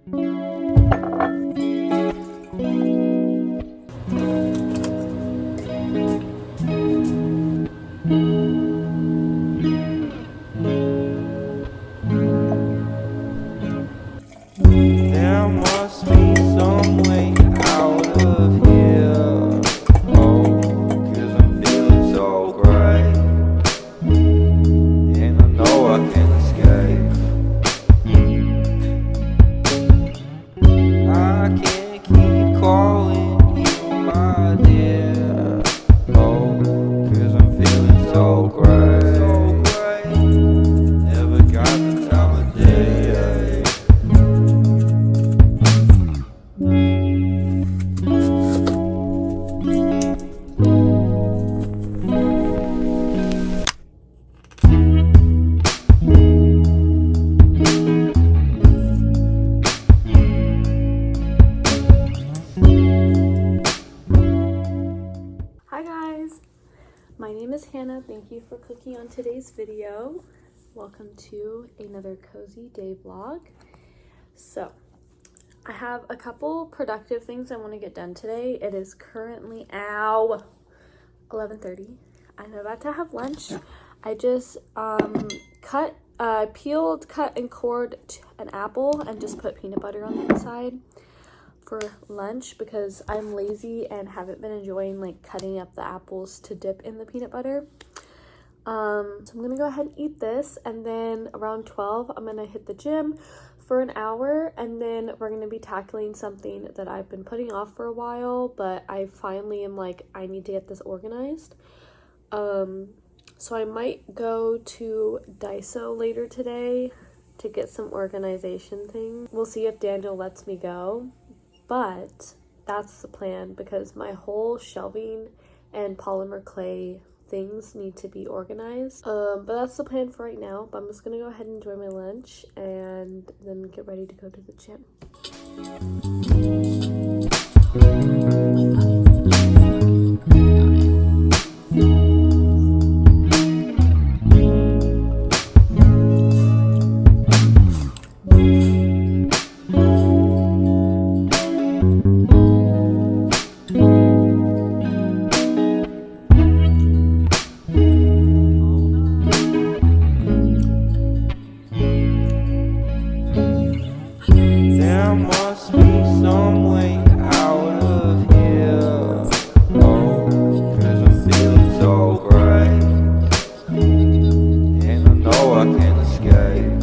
There must be some way out of here. Oh, 'cause I'm feeling so great, and I know I can escape. I can't keep calling you my dear. Oh, 'cause I'm feeling so great. Never got the time of day. Hi guys, my name is Hannah. Thank you for clicking on today's video. Welcome to another cozy day vlog. So I have a couple productive things I want to get done today. It is currently 11:30. I'm about to have lunch. I just peeled, cut, and cored an apple and just put peanut butter on the inside for lunch because I'm lazy and haven't been enjoying like cutting up the apples to dip in the peanut butter. So I'm gonna go ahead and eat this, and then around 12 I'm gonna hit the gym for an hour, and then we're gonna be tackling something that I've been putting off for a while, but I finally am like, I need to get this organized. So I might go to Daiso later today to get some organization things. We'll see if Daniel lets me go, but that's the plan because my whole shelving and polymer clay things need to be organized. But that's the plan for right now. But I'm just gonna go ahead and enjoy my lunch and then get ready to go to the gym. There must be some way out of here. Oh, 'cause I'm feeling so great, and I know I can escape.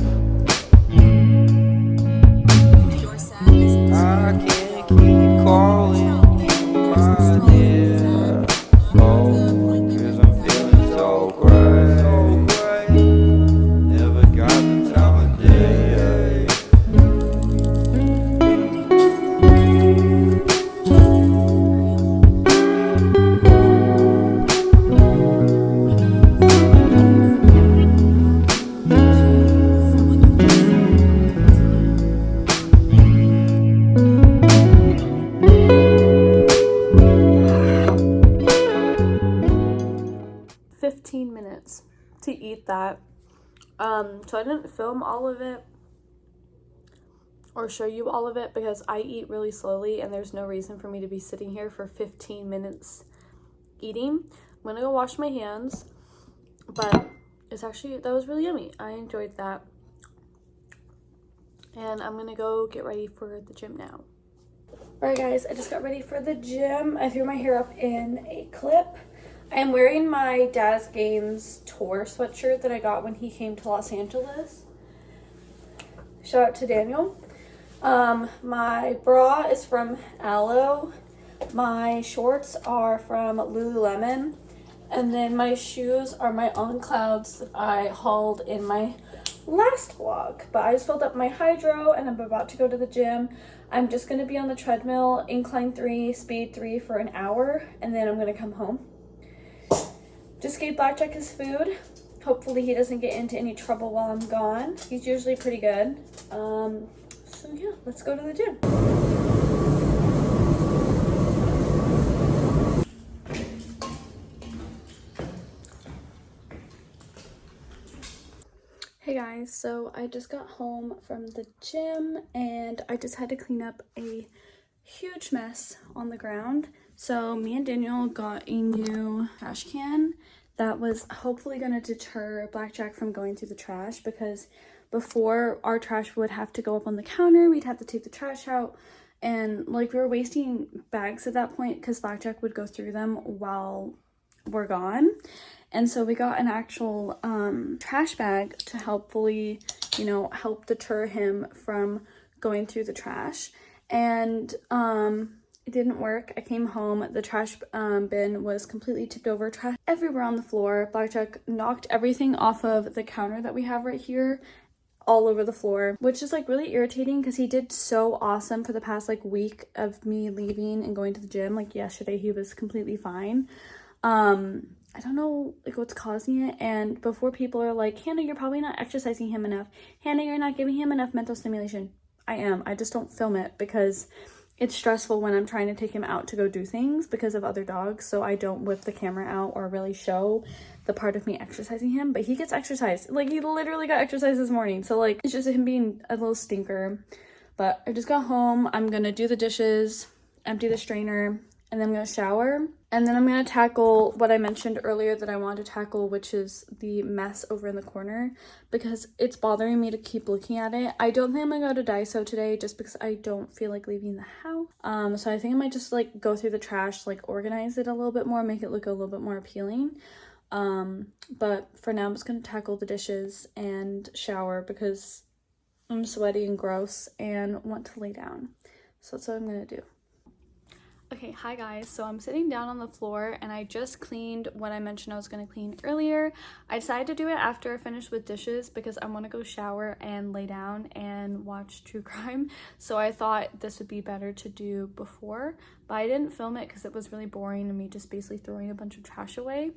I can't keep calling you my dear. Oh, 'cause I'm feeling so great. Never got the time of day. 15 minutes to eat that. So I didn't film all of it or show you all of it because I eat really slowly and there's no reason for me to be sitting here for 15 minutes eating. I'm gonna go wash my hands, but that was really yummy. I enjoyed that. And I'm gonna go get ready for the gym now. Alright guys, I just got ready for the gym. I threw my hair up in a clip. I am wearing my Dad's Games tour sweatshirt that I got when he came to Los Angeles. Shout out to Daniel. My bra is from Aloe. My shorts are from Lululemon. And then my shoes are my On Clouds that I hauled in my last vlog. But I just filled up my hydro and I'm about to go to the gym. I'm just going to be on the treadmill, incline 3, speed 3 for an hour, and then I'm going to come home. Just gave Blackjack his food. Hopefully he doesn't get into any trouble while I'm gone. He's usually pretty good. So yeah, let's go to the gym. Hey guys, so I just got home from the gym and I just had to clean up a huge mess on the ground. So me and Daniel got a new trash can that was hopefully going to deter Blackjack from going through the trash, because before our trash would have to go up on the counter, we'd have to take the trash out, and like we were wasting bags at that point because Blackjack would go through them while we're gone. And so we got an actual trash bag to hopefully, you know, help deter him from going through the trash. And it didn't work. I came home, the trash bin was completely tipped over, trash everywhere on the floor. Blackjack knocked everything off of the counter that we have right here, all over the floor, which is like really irritating because he did so awesome for the past like week of me leaving and going to the gym. Like yesterday he was completely fine. I don't know like what's causing it, and before people are like, Hannah, you're probably not exercising him enough. Hannah, you're not giving him enough mental stimulation. I am. I just don't film it because it's stressful when I'm trying to take him out to go do things because of other dogs, so I don't whip the camera out or really show the part of me exercising him. But he gets exercise. Like, he literally got exercise this morning, so like it's just him being a little stinker. But I just got home. I'm gonna do the dishes, empty the strainer, and then I'm gonna shower. And then I'm gonna tackle what I mentioned earlier that I wanted to tackle, which is the mess over in the corner, because it's bothering me to keep looking at it. I don't think I'm gonna go to Daiso today just because I don't feel like leaving the house. So I think I might just like go through the trash, like organize it a little bit more, make it look a little bit more appealing. But for now I'm just gonna tackle the dishes and shower because I'm sweaty and gross and want to lay down. So that's what I'm gonna do. Okay, hi guys. So I'm sitting down on the floor and I just cleaned what I mentioned I was going to clean earlier. I decided to do it after I finished with dishes because I want to go shower and lay down and watch true crime. So I thought this would be better to do before, but I didn't film it because it was really boring and me just basically throwing a bunch of trash away.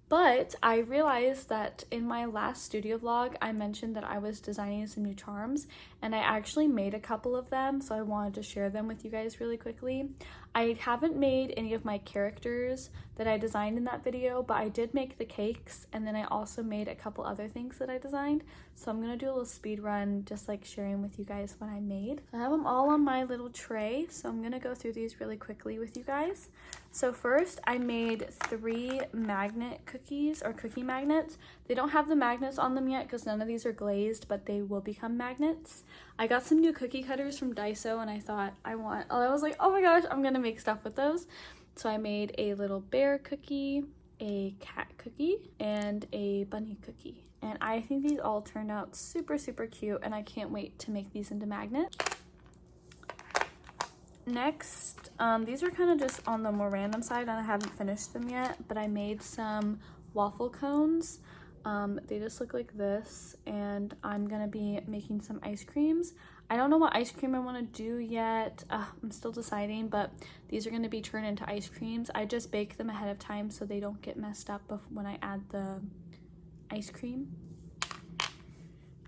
But I realized that in my last studio vlog, I mentioned that I was designing some new charms, and I actually made a couple of them, so I wanted to share them with you guys really quickly. I haven't made any of my characters that I designed in that video, but I did make the cakes, and then I also made a couple other things that I designed. So I'm gonna do a little speed run, just like sharing with you guys what I made. I have them all on my little tray, so I'm gonna go through these really quickly with you guys. So first, I made 3 magnet cookies, or cookie magnets. They don't have the magnets on them yet because none of these are glazed, but they will become magnets. I got some new cookie cutters from Daiso, and I thought I was like, oh my gosh, I'm gonna make stuff with those. So I made a little bear cookie, a cat cookie, and a bunny cookie. And I think these all turned out super, super cute, and I can't wait to make these into magnets. Next, these are kind of just on the more random side, and I haven't finished them yet, but I made some waffle cones. They just look like this, and I'm gonna be making some ice creams. I don't know what ice cream I want to do yet. I'm still deciding, but these are going to be turned into ice creams. I just bake them ahead of time so they don't get messed up when I add the ice cream.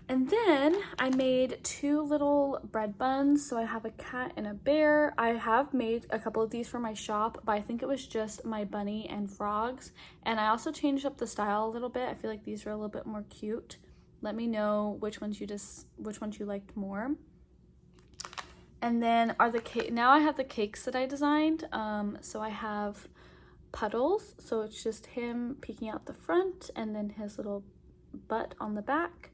And then I made 2 little bread buns. So I have a cat and a bear. I have made a couple of these for my shop, but I think it was just my bunny and frogs. And I also changed up the style a little bit. I feel like these are a little bit more cute. Let me know which ones you liked more. And then now I have the cakes that I designed. So I have Puddles. So it's just him peeking out the front and then his little butt on the back.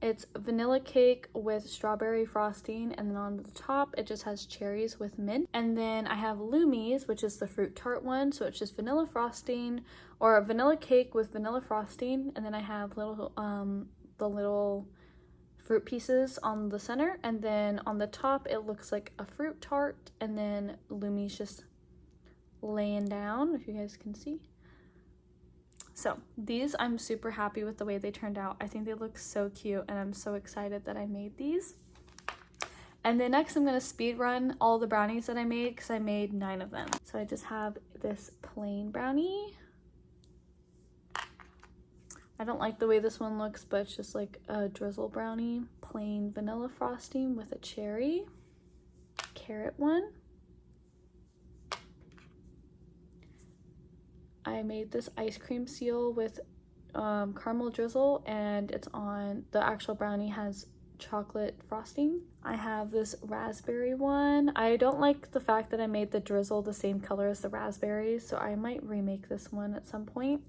It's vanilla cake with strawberry frosting, and then on the top it just has cherries with mint. And then I have Loomies, which is the fruit tart one, so it's just vanilla frosting, or a vanilla cake with vanilla frosting, and then I have the little fruit pieces on the center, and then on the top it looks like a fruit tart, and then Loomies just laying down, if you guys can see. So these, I'm super happy with the way they turned out. I think they look so cute, and I'm so excited that I made these. And then next I'm going to speed run all the brownies that I made because I made 9 of them. So I just have this plain brownie. I don't like the way this one looks, but it's just like a drizzle brownie. Plain vanilla frosting with a cherry. Carrot one. I made this ice cream seal with caramel drizzle, and it's on, the actual brownie has chocolate frosting. I have this raspberry one. I don't like the fact that I made the drizzle the same color as the raspberries, so I might remake this one at some point.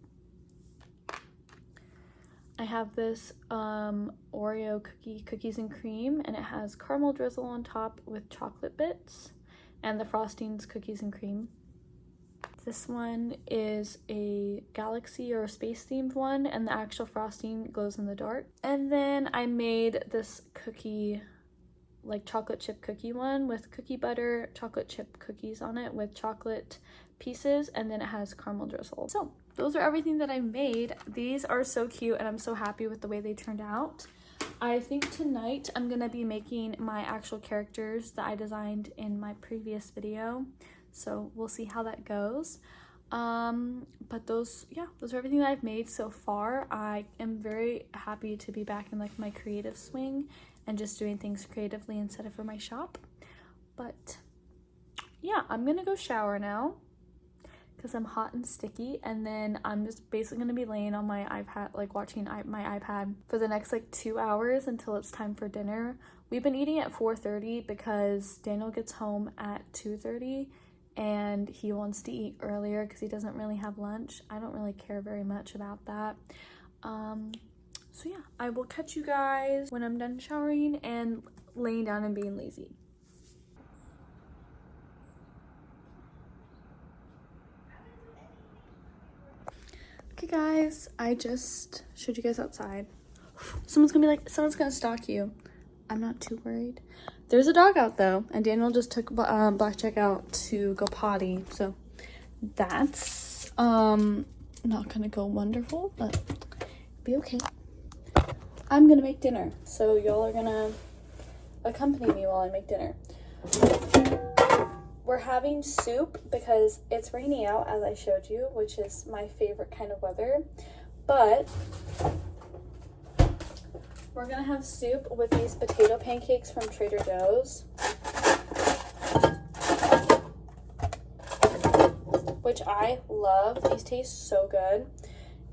I have this Oreo cookies and cream, and it has caramel drizzle on top with chocolate bits, and the frosting's cookies and cream. This one is a galaxy or space themed one, and the actual frosting glows in the dark. And then I made this cookie, like chocolate chip cookie one with cookie butter, chocolate chip cookies on it with chocolate pieces, and then it has caramel drizzle. So those are everything that I made. These are so cute, and I'm so happy with the way they turned out. I think tonight I'm gonna be making my actual characters that I designed in my previous video. So we'll see how that goes. But those are everything that I've made so far. I am very happy to be back in like my creative swing and just doing things creatively instead of for my shop. But yeah, I'm gonna go shower now because I'm hot and sticky, and then I'm just basically gonna be laying on my iPad, like watching my iPad for the next like 2 hours until it's time for dinner. We've been eating at 4:30 because Daniel gets home at 2:30 and he wants to eat earlier because he doesn't really have lunch. I don't really care very much about that. So yeah, I will catch you guys when I'm done showering and laying down and being lazy. Okay guys, I just showed you guys outside. Someone's gonna stalk you. I'm not too worried. There's a dog out though, and Daniel just took Blackjack out to go potty, so that's not gonna go wonderful, but be okay. I'm gonna make dinner, so y'all are gonna accompany me while I make dinner. We're having soup because it's rainy out, as I showed you, which is my favorite kind of weather, but we're gonna have soup with these potato pancakes from Trader Joe's, which I love. These taste so good.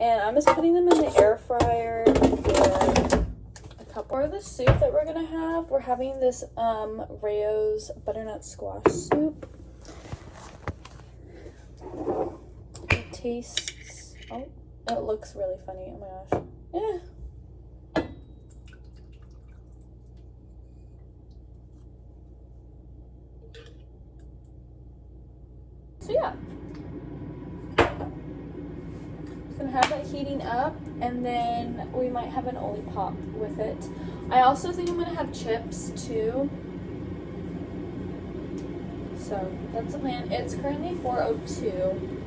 And I'm just putting them in the air fryer for a couple. For the soup that we're gonna have, we're having this Rayo's butternut squash soup. It tastes, oh, it looks really funny. Oh my gosh. Yeah. So yeah, just gonna have that heating up, and then we might have an Olipop with it. I also think I'm gonna have chips too. So that's the plan. It's currently 4:02.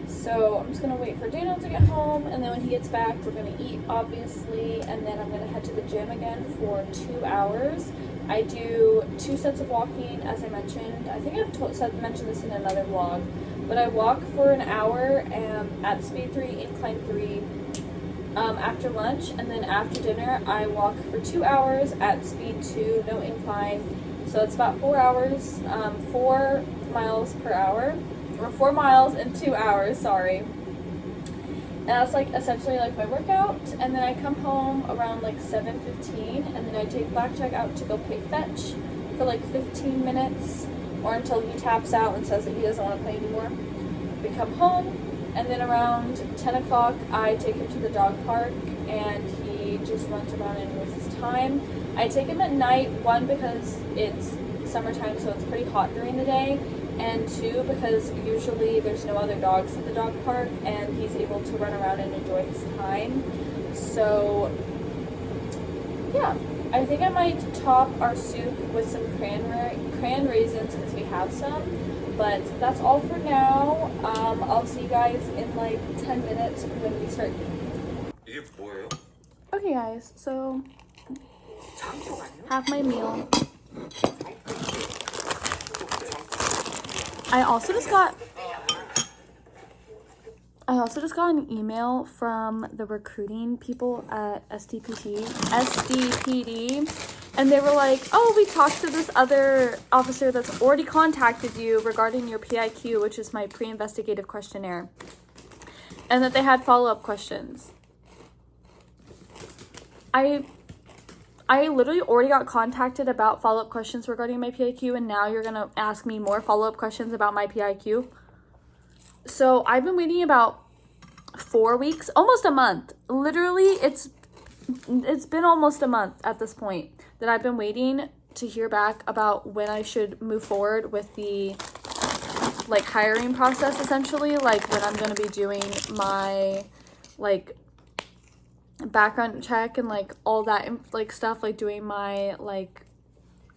So I'm just gonna wait for Daniel to get home, and then when he gets back, we're gonna eat, obviously, and then I'm gonna head to the gym again for 2 hours. I do 2 sets of walking, as I mentioned. I think I've mentioned this in another vlog, but I walk for an hour at speed 3, incline 3, after lunch, and then after dinner, I walk for 2 hours at speed 2, no incline. So it's about 4 hours, 4 miles per hour, or 4 miles in 2 hours, sorry. And that's like essentially like my workout, and then I come home around like 7:15, and then I take Blackjack out to go play fetch for like 15 minutes, or until he taps out and says that he doesn't want to play anymore. We come home, and then around 10 o'clock I take him to the dog park, and he just runs around and wastes his time. I take him at night, 1 because it's summertime, so it's pretty hot during the day, and 2 because usually there's no other dogs at the dog park and he's able to run around and enjoy his time. So yeah, I think I might top our soup with some cran raisins because we have some, but that's all for now. I'll see you guys in like 10 minutes when we start eating. Okay guys, so have my meal. I also just got an email from the recruiting people at SDPD, and they were like, oh, we talked to this other officer that's already contacted you regarding your PIQ, which is my pre-investigative questionnaire, and that they had follow-up questions. I literally already got contacted about follow-up questions regarding my PIQ, and now you're gonna ask me more follow-up questions about my PIQ. So I've been waiting about 4 weeks, almost a month. Literally, it's been almost a month at this point that I've been waiting to hear back about when I should move forward with the like hiring process, essentially, like when I'm going to be doing my like background check and like all that like stuff, like doing my like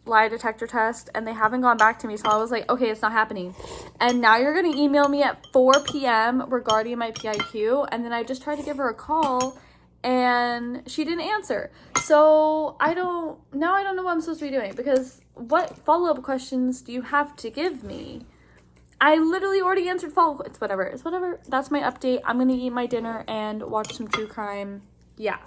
lie detector test, and they haven't gone back to me. So I was like, okay, it's not happening. And now you're going to email me at 4 p.m. regarding my PIQ, and then I just tried to give her a call and she didn't answer. So I don't know what I'm supposed to be doing, because what follow-up questions do you have to give me? I literally already answered follow-up. It's whatever. That's my update. I'm gonna eat my dinner and watch some true crime. Yeah.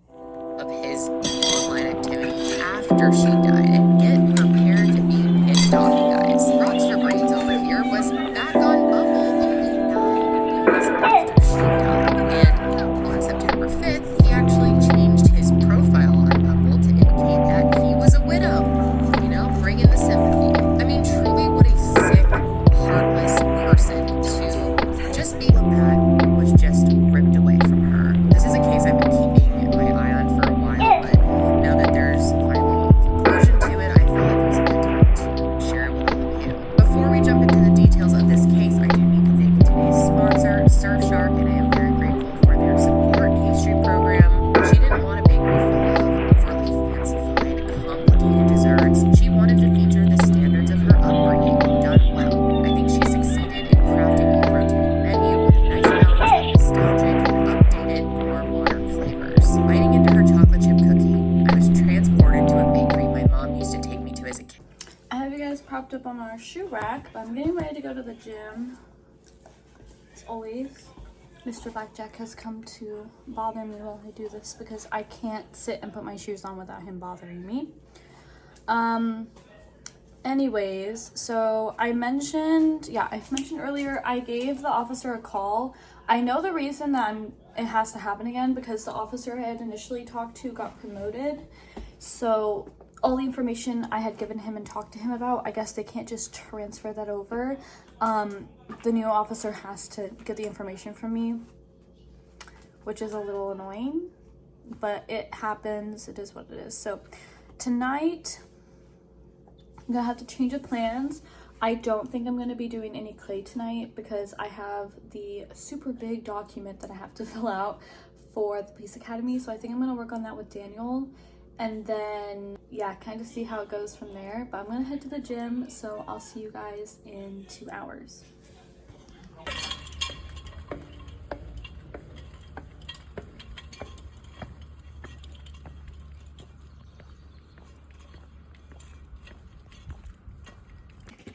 Of his online activity after she died, and get prepared to be pissed off, you guys. Rocks for Brains over here was back on Bumble only 9 days after she died, and on September 5th, he actually changed his profile on Bumble to indicate that he was a widow. You know, bring in the sympathy. I mean, truly, what a sick, heartless person to just be that was just ripped away from her. This is a case I've been keeping my eye on for a while, but now that there's finally a conclusion to it, I feel like it was a good time to share it with all of you. Before we jump into the details of this case, I do need to thank today's sponsor, Surfshark, and I am very grateful for their support pastry program. She didn't want a bakery full of overly fancified, complicated desserts. She wanted to feature the standards of her upbringing done well. I think she succeeded in crafting a rotating menu with a nice balance of nostalgic and updated, more modern flavors. Biting into her chocolate chip cookie, I was transported to a bakery my mom used to take me to as a kid. I have you guys propped up on our shoe rack, but I'm getting ready to go to the gym. As always, Mr. Blackjack has come to bother me while I do this because I can't sit and put my shoes on without him bothering me. Anyways, so I mentioned earlier, I gave the officer a call. I know the reason that it has to happen again, because the officer I had initially talked to got promoted. So all the information I had given him and talked to him about, I guess they can't just transfer that over. The new officer has to get the information from me, which is a little annoying, but it happens. It is what it is. So tonight, I'm gonna have to change the plans. I don't think I'm gonna be doing any clay tonight because I have the super big document that I have to fill out for the police academy. So I think I'm gonna work on that with Daniel, and then yeah, kind of see how it goes from there. But I'm gonna head to the gym, so I'll see you guys in 2 hours.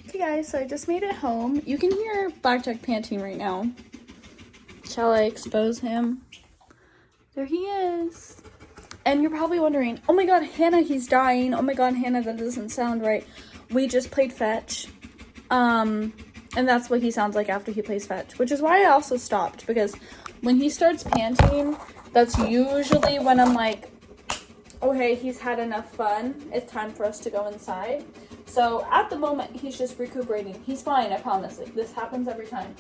Hey guys, so I just made it home. You can hear Blackjack panting right now. Shall I expose him? There he is. And you're probably wondering, oh my god, Hannah, he's dying. Oh my god, Hannah, that doesn't sound right. We just played fetch. And that's what he sounds like after he plays fetch, which is why I also stopped, because when he starts panting, that's usually when I'm like, oh hey, he's had enough fun. It's time for us to go inside. So at the moment, he's just recuperating. He's fine, I promise. Like, this happens every time.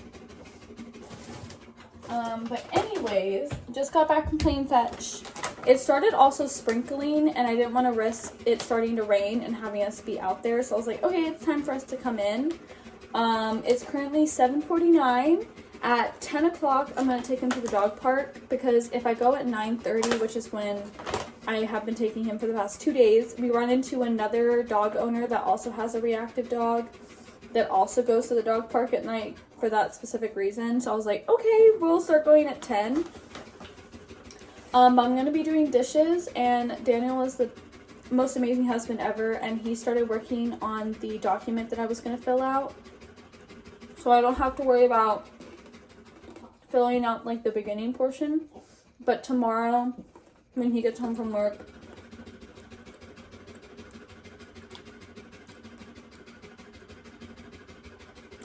But anyways, just got back from playing fetch. It started also sprinkling, and I didn't want to risk it starting to rain and having us be out there. So I was like, okay, it's time for us to come in. It's currently 7:49. At 10 o'clock, I'm going to take him to the dog park, because if I go at 9:30, which is when I have been taking him for the past 2 days, we run into another dog owner that also has a reactive dog that also goes to the dog park at night for that specific reason. So I was like, okay, we'll start going at 10. I'm going to be doing dishes, and Daniel is the most amazing husband ever, and he started working on the document that I was going to fill out. So I don't have to worry about filling out like the beginning portion. But tomorrow, when he gets home from work,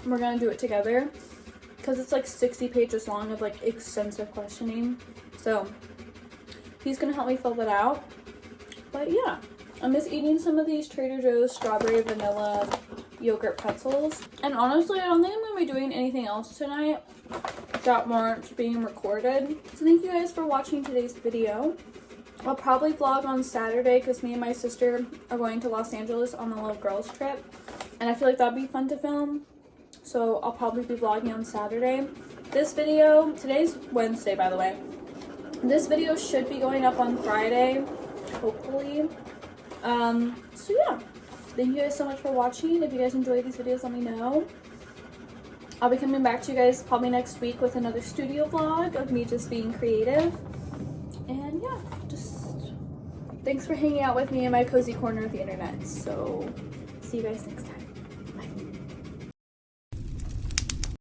we're gonna do it together, because it's like 60 pages long of like extensive questioning. So he's gonna help me fill that out. But yeah, I miss eating some of these Trader Joe's strawberry vanilla yogurt pretzels. And honestly, I don't think I'm gonna be doing anything else tonight that weren't being recorded. So thank you guys for watching today's video. I'll probably vlog on Saturday because me and my sister are going to Los Angeles on a little girls trip, and I feel like that'd be fun to film. So I'll probably be vlogging on Saturday. This video, today's Wednesday by the way, this video should be going up on Friday, hopefully. So yeah, thank you guys so much for watching. If you guys enjoyed these videos, let me know. I'll be coming back to you guys probably next week with another studio vlog of me just being creative. And yeah, just thanks for hanging out with me in my cozy corner of the internet. So see you guys next time.